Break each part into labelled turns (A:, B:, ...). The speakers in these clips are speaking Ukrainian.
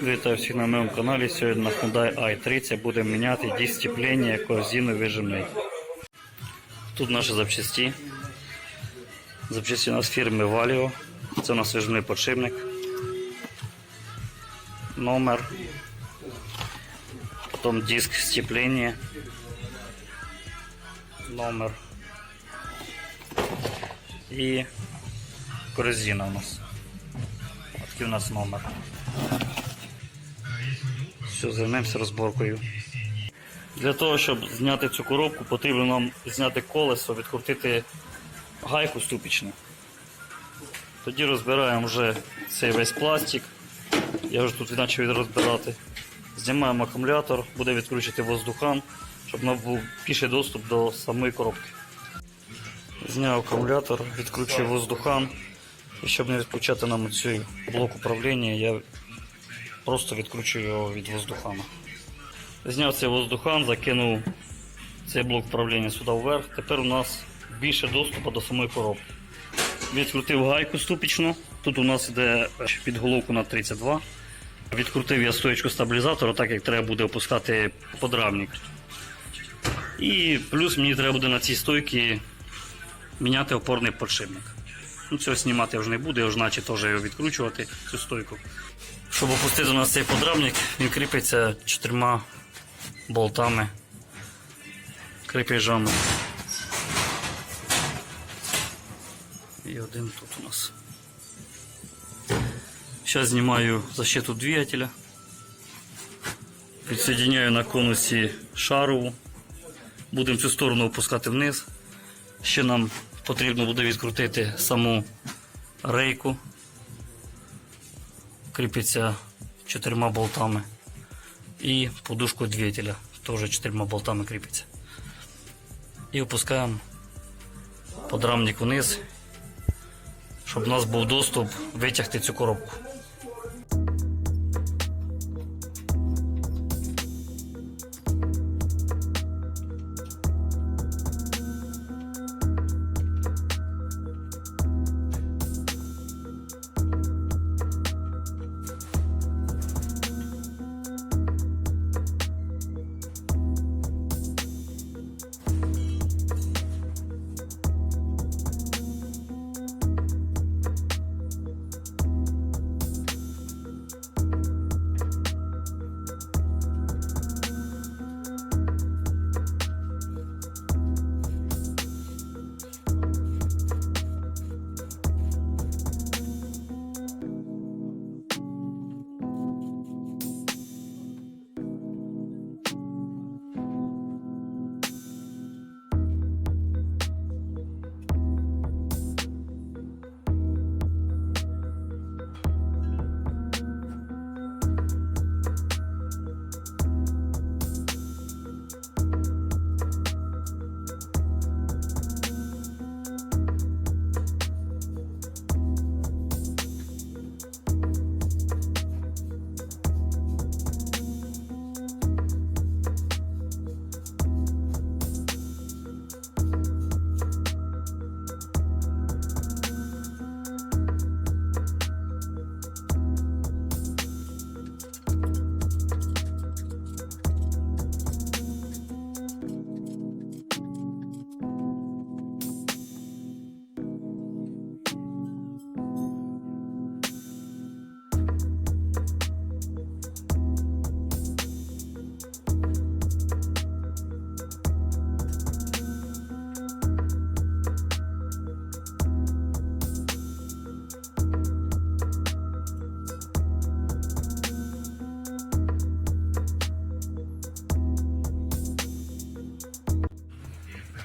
A: Вітаю всіх на моєму каналі. Сьогодні на Hyundai i30 будемо міняти диск сцепления корзину вижимний. Тут наші запчасті. Запчасті у нас фірми Valio. Це у нас вижимний подшипник. Номер. Потім диск сцепления. Номер. І корзина у нас. Такий у нас номер. Все, займемося розборкою. Для того, щоб зняти цю коробку, потрібно нам зняти колесо, відкрутити гайку ступічну. Тоді розбираємо вже цей весь пластик. Я вже тут почав розбирати. Знімаємо акумулятор, буде відкручувати воздухан, щоб нам був більший доступ до самої коробки. Зняв акумулятор, відкручую воздухан. І щоб не відключати нам цей блок управління, я просто відкручую його від воздухана. Зняв цей воздухан, закинув цей блок управління сюди вверх. Тепер у нас більше доступу до самої коробки. Відкрутив гайку ступічну. Тут у нас йде підголовку на 32. Відкрутив я стоєчку стабілізатора, так як треба буде опускати подрамник. І плюс мені треба буде на цій стойці міняти опорний подшипник. Цього знімати я вже не буду, я вже наче теж його відкручувати, цю стойку. Щоб опустити у нас цей подрамник, він кріпиться 4 болтами, кріпежами. І один тут у нас. Зараз знімаю защиту двигателя. Підсоединяю на конусі шарову. Будемо цю сторону опускати вниз. Ще нам потрібно буде відкрутити саму рейку. Кріпиться 4 болтами. І подушку двигателя теж 4 болтами кріпиться. І опускаємо подрамник вниз, щоб у нас був доступ витягти цю коробку.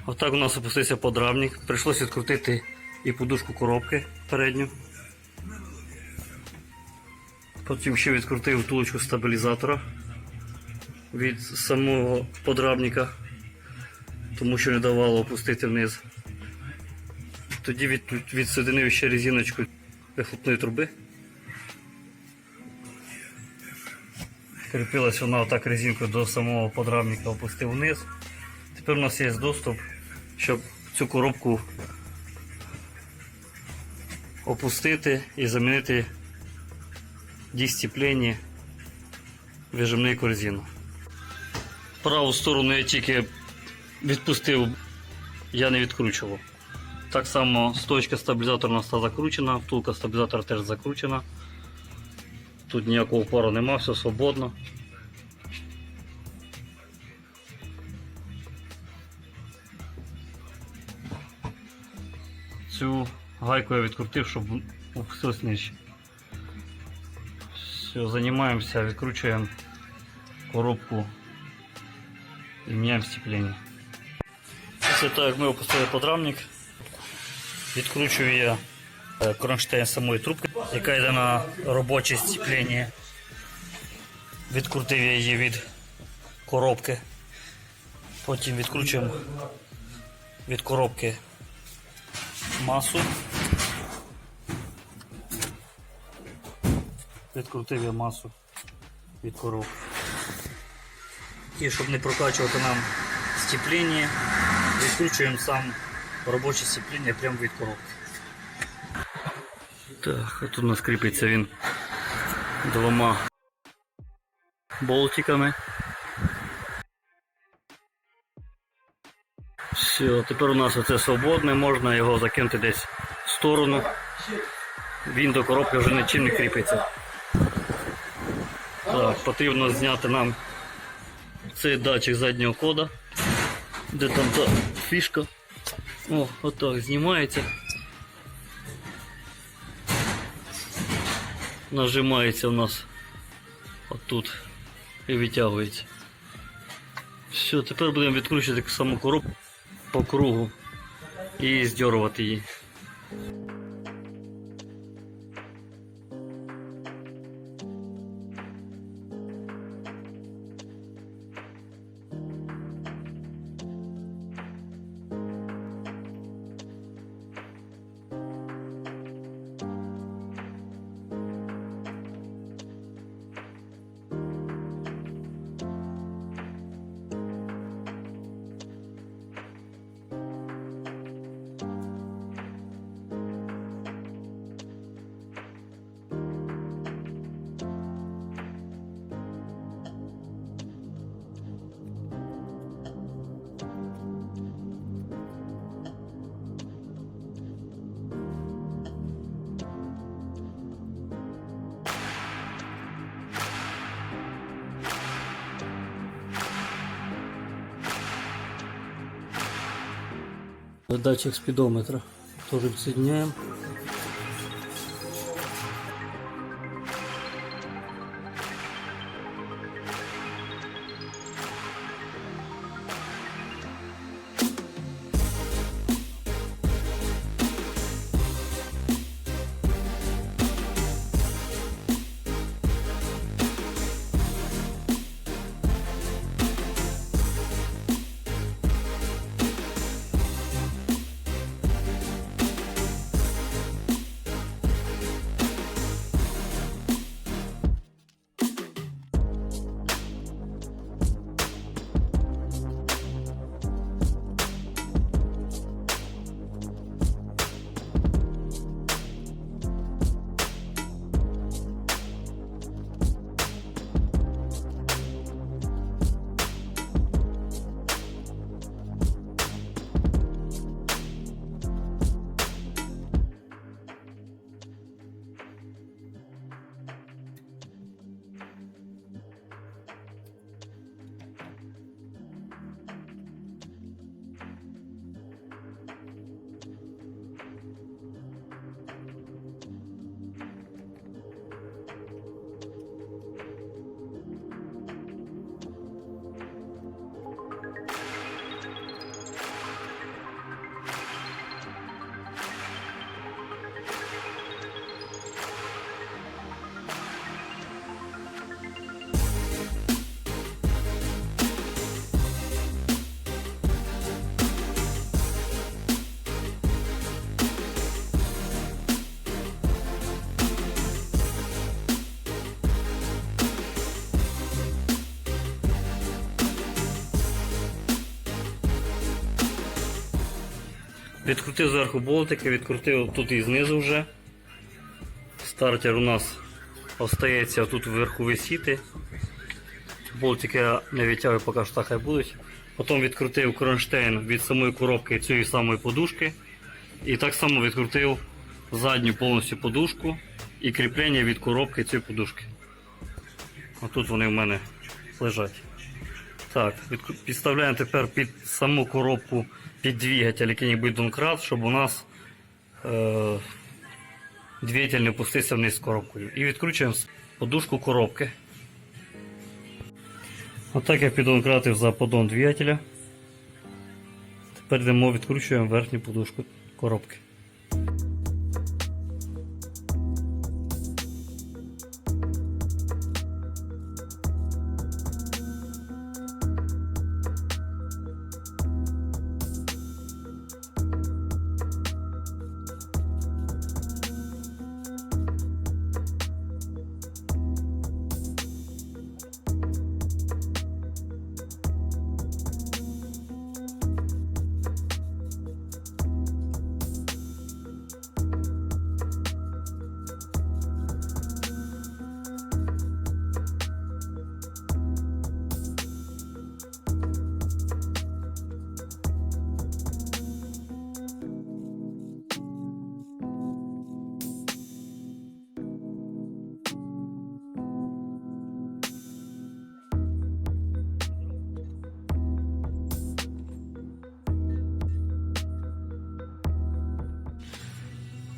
A: Отак у нас опустився подрамник. Прийшлося відкрутити і подушку коробки передню. Потім ще відкрутив втулочку стабілізатора від самого подрамника, тому що не давало опустити вниз. Тоді відсоединив ще резиночку вихлопної труби. Кріпилась вона отак резинкою до самого подрамника, опустив вниз. Тепер у нас є доступ, щоб цю коробку опустити і замінити дисципліні вижимної корзини. Праву сторону я тільки відпустив, я не відкручував. Так само стоечка стабілізатора у нас закручена, втулка стабілізатора теж закручена. Тут ніякого опору нема, все свободно. Цю гайку я відкрутив, щоб опустилось нижче. Все, займаємося, відкручуємо коробку і міняємо сцеплення. Після того, як ми опустили подрамник, відкручую я кронштейн самої трубки, яка йде на робоче сцеплення. Відкрутив я її від коробки. Потім відкручуємо від коробки масу. Відкрутив я масу від коробки. І щоб не прокачувати нам сцеплення, відкручуємо сам робоче сцеплення прямо від коробки. Так, а тут у нас кріпиться він двома болтиками. Все, тепер у нас оце свободне, можна його закинути десь в сторону. Він до коробки вже нічим не кріпиться. Так, потрібно зняти нам цей датчик заднього ходу, де там та фішка. О, отак знімається. Нажимається у нас отут і витягується. Все, тепер будемо відкручувати саму коробку по кругу і здьорувати її. Датчик спидометра тоже подсоединяем. Відкрутив зверху болтики, відкрутив тут і знизу вже. Стартер у нас остається тут вверху висіти. Болтики я не відтягую, поки що так хай будуть. Потім відкрутив кронштейн від самої коробки цієї самої подушки. І так само відкрутив задню повністю подушку і кріплення від коробки цієї подушки. Отут вони в мене лежать. Так, підставляємо тепер під саму коробку під двигатель який-небудь донкрат, щоб у нас двигатель не опустився вниз з коробкою. І відкручуємо подушку коробки. Отак я піддонкратив за поддон двигателя. Тепер йдемо відкручуємо верхню подушку коробки.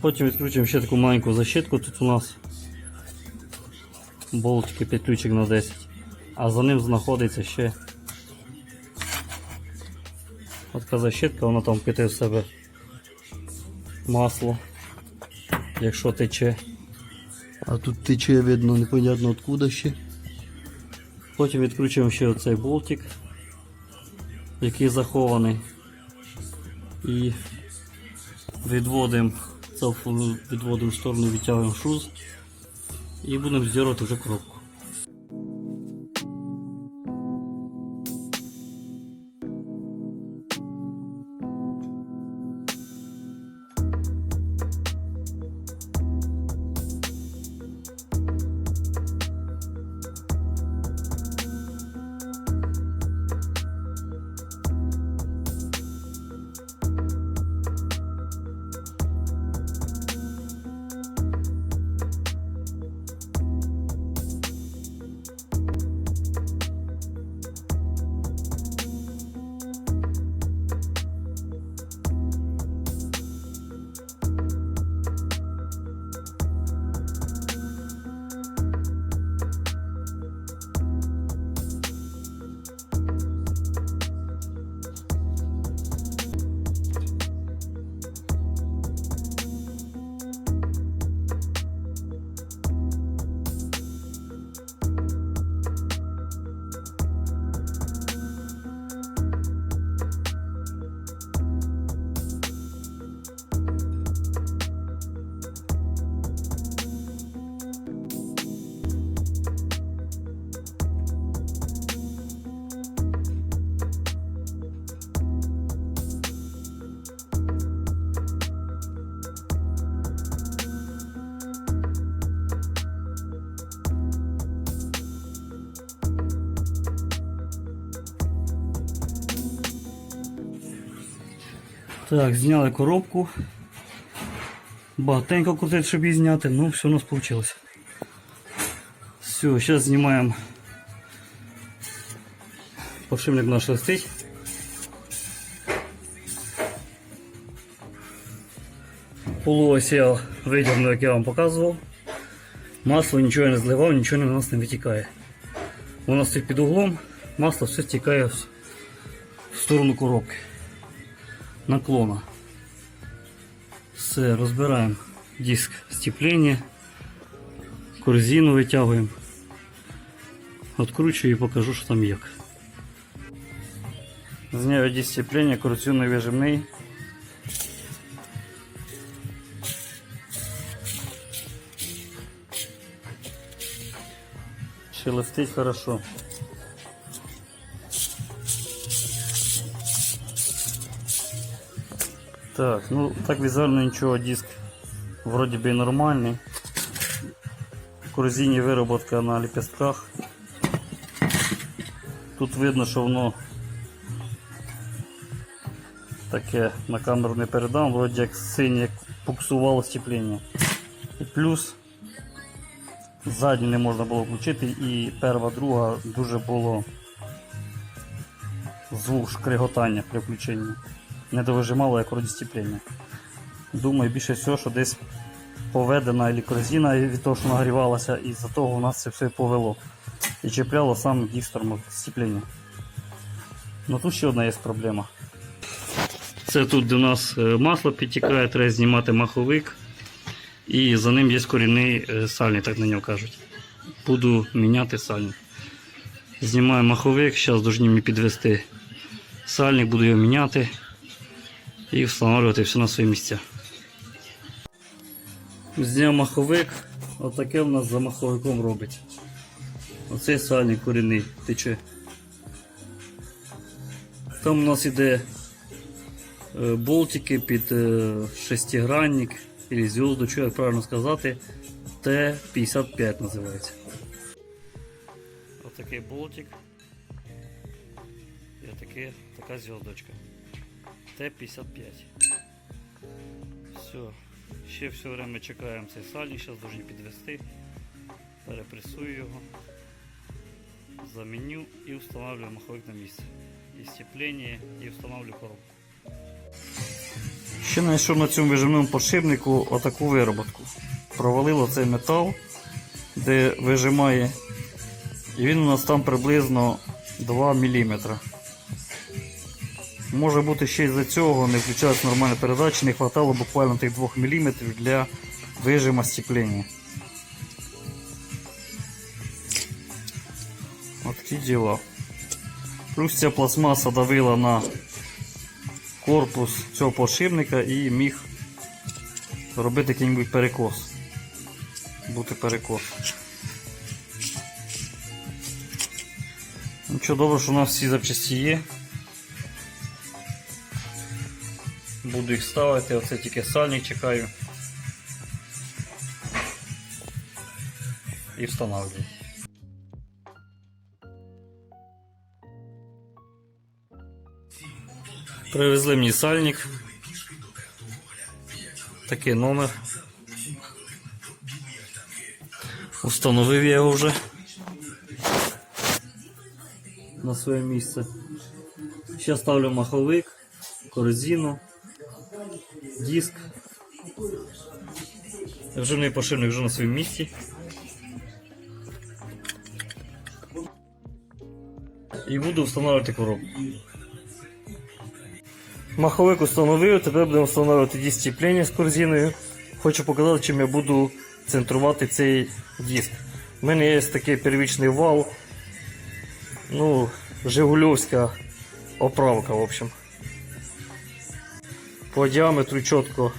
A: Потім відкручуємо ще таку маленьку защитку. Тут у нас болтики під ключик на 10, а за ним знаходиться ще така защитка, вона там питає в себе масло, якщо тече. А тут тече, видно, непонятно откуда ще. Потім відкручуємо ще оцей болтик, який захований, і відводимо в сторону, відтягуємо шуз і будемо здирати вже коробку. Так, зняли коробку. Багатенько крутить, щоб її зняти, ну все у нас вийшло. Все, зараз знімаємо. Подшипник наш листить. Полуось я витягнув, як я вам показував. Масло нічого не зливав, нічого на нас не витікає. Воно стоїть під углом, масло все стікає в сторону коробки. Наклона. Все, розбираємо диск сцепления, корзину витягуємо, відкручую і покажу, що там як. Зняв диск сцепления, корзинний вижимний. Шелестить хорошо. Так, ну так визуально ничего, диск вроде бы нормальный. корзині вироботка на лепестках. Тут видно, що воно таке, на камеру не передам, вроді як синє, як буксувало сцепління. І плюс задню не можна було включити, і перша, друга дуже було звук шкриготання при включенні. Не довижимало як вроді сцепління. Думаю, більше всього, що десь поведена електрозина від того, що нагрівалася, і з-за того у нас це все повело. І чіпляло сам диск сцепління. Ну тут ще одна є проблема. Це тут, де у нас масло підтікає, треба знімати маховик. І за ним є корінний сальник, так на нього кажуть. Буду міняти сальник. Знімаю маховик, зараз повинні мені підвести сальник, буду його міняти і встановлювати все на свої місця. Зняв маховик, отаке в нас за маховиком робить. Оцей сальник корінний тече. Там у нас іде болтики під шестигранник, або зв'язочку, як правильно сказати, Т-55 називається. Отакий болтик і така зв'язочка. Т-55. Все. Ще все время чекаємо цей сальник, зараз повинні підвести. Перепресую його, заміню і встановлюю маховик на місце. І сцеплення, і встановлю коробку. Ще знайшов на цьому вижимному подшипнику отаку вироботку. Провалило цей метал, де вижимає, і він у нас там приблизно 2 мм. Може бути ще й за цього не включалась нормальна передача, не вистачало буквально тих 2 мм для вижима сцеплення. От такі діла. Плюс ця пластмаса давила на корпус цього подшипника і міг робити який-небудь перекос. Бути перекос. Нічого, добре, що у нас всі запчасті є. Буду їх ставити, оце тільки сальник чекаю. І встановлюю. Привезли мені сальник. Такий номер. Установив я його вже на своє місце. Ще ставлю маховик, корзину, диск. Вживний подшипник вже на своєму місці. І буду встановлювати коробку. Маховик установив, тепер будемо встановлювати диск сцеплення з корзиною. Хочу показати, чим я буду центрувати цей диск. У мене є такий первічний вал, ну, жигульовська оправка, в общем. По діаметру чітко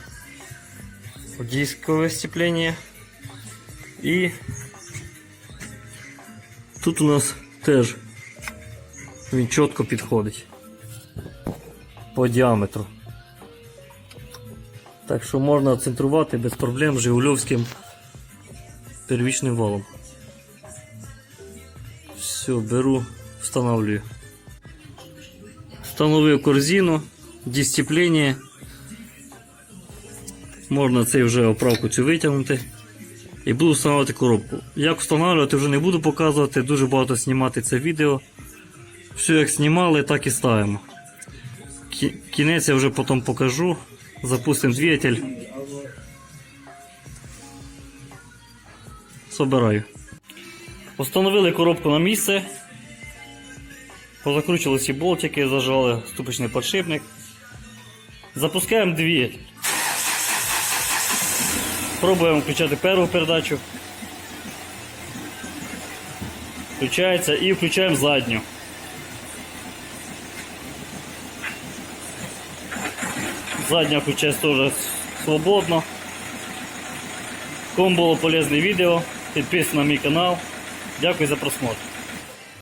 A: дискове сцеплення. І тут у нас теж він чітко підходить по діаметру. Так що можна центрувати без проблем жигульовським первічним валом. Все, беру, встановлюю. Встановив корзину, дисципління. Можна цей вже оправку цю витягнути. І буду встановлювати коробку. Як встановлювати, вже не буду показувати, дуже багато знімати це відео. Все як знімали, так і ставимо. Кінець я вже потім покажу. Запустимо двигатель. Собираю. Встановили коробку на місце. Позакручували всі болтики, зажали ступичний подшипник. Запускаємо двигатель. Пробуємо включати першу передачу. Включається і включаємо задню. Задня включається теж свободно. Кому було полезне відео, підписуйтесь на мій канал. Дякую за просмотр.